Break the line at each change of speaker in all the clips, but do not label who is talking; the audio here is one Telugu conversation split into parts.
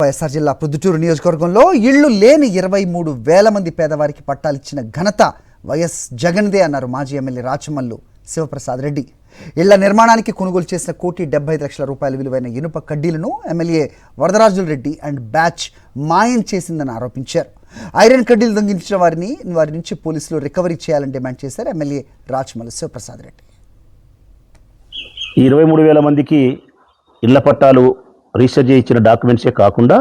వైఎస్ఆర్ జిల్లా ప్రొద్దుటూరు నియోజకవర్గంలో ఇళ్లు లేని 23,000 మంది పేదవారికి పట్టాలిచ్చిన ఘనత వైఎస్ జగన్దే అన్నారు మాజీ ఎమ్మెల్యే రాచమల్లు శివప్రసాద్ రెడ్డి. ఇళ్ల నిర్మాణానికి కొనుగోలు చేసిన 1,75,00,000 రూపాయల విలువైన ఇనుప కడ్డీలను ఎమ్మెల్యే వరదరాజుల రెడ్డి అండ్ బ్యాచ్ మాయం చేసిందని ఆరోపించారు. ఐరన్ కడ్డీలు దొంగిలించిన వారి నుంచి పోలీసులు రికవరీ చేయాలని డిమాండ్ చేశారు ఎమ్మెల్యే రాచమల్లు శివప్రసాద్ రెడ్డి.
23,000 మందికి ఇళ్ల పట్టాలు రిజిస్టర్ చేయించిన డాక్యుమెంట్సే కాకుండా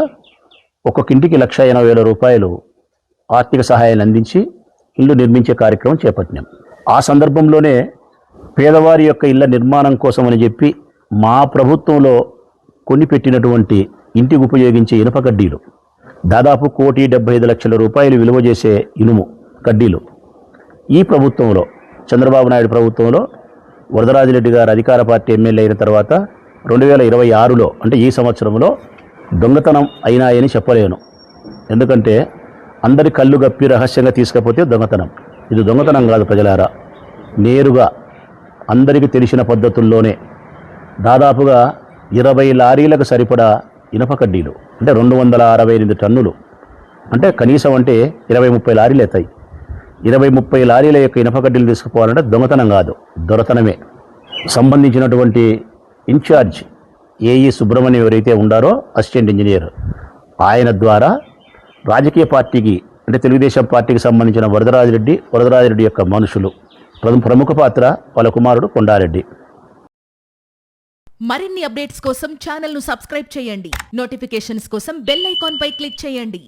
ఒక్కొక్కింటికి 1,80,000 రూపాయలు ఆర్థిక సహాయాన్ని అందించి ఇల్లు నిర్మించే కార్యక్రమం చేపట్టినాం. ఆ సందర్భంలోనే పేదవారి యొక్క ఇళ్ల నిర్మాణం కోసం అని చెప్పి మా ప్రభుత్వంలో కొనిపెట్టినటువంటి ఇంటికి ఉపయోగించే ఇనుప కడ్డీలు దాదాపు 1,75,00,000 రూపాయలు విలువ చేసే ఇనుము కడ్డీలు ఈ ప్రభుత్వంలో చంద్రబాబు నాయుడు ప్రభుత్వంలో వరదరాజిరెడ్డి గారు అధికార పార్టీ ఎమ్మెల్యే అయిన తర్వాత 2026లో అంటే ఈ సంవత్సరంలో దొంగతనం అయినాయని చెప్పలేను. ఎందుకంటే అందరి కళ్ళు గప్పి రహస్యంగా తీసుకపోతే దొంగతనం. ఇది దొంగతనం కాదు ప్రజలారా, నేరుగా అందరికీ తెలిసిన పద్ధతుల్లోనే దాదాపుగా 20 లారీలకు సరిపడా ఇనప కడ్డీలు అంటే 268 టన్నులు అంటే కనీసం అంటే 20-30 లారీలు అవుతాయి. 20-30 లారీల యొక్క ఇనప కడ్డీలు తీసుకుపోవాలంటే దొంగతనం కాదు, దొరతనమే. సంబంధించినటువంటి ఇన్ఛార్జ్ ఏఈ సుబ్రహ్మణ్యం ఎవరైతే ఉండారో అసిస్టెంట్ ఇంజనీర్, ఆయన ద్వారా రాజకీయ పార్టీకి అంటే తెలుగుదేశం పార్టీకి సంబంధించిన వరదరాజిరెడ్డి యొక్క మనుషులు ప్రముఖ పాత్ర వాళ్ళ కుమారుడు కొండారెడ్డి.
మరిన్ని అప్డేట్స్ కోసం ఛానల్ను సబ్స్క్రైబ్ చేయండి. నోటిఫికేషన్స్ కోసం బెల్ ఐకాన్ పై క్లిక్ చేయండి.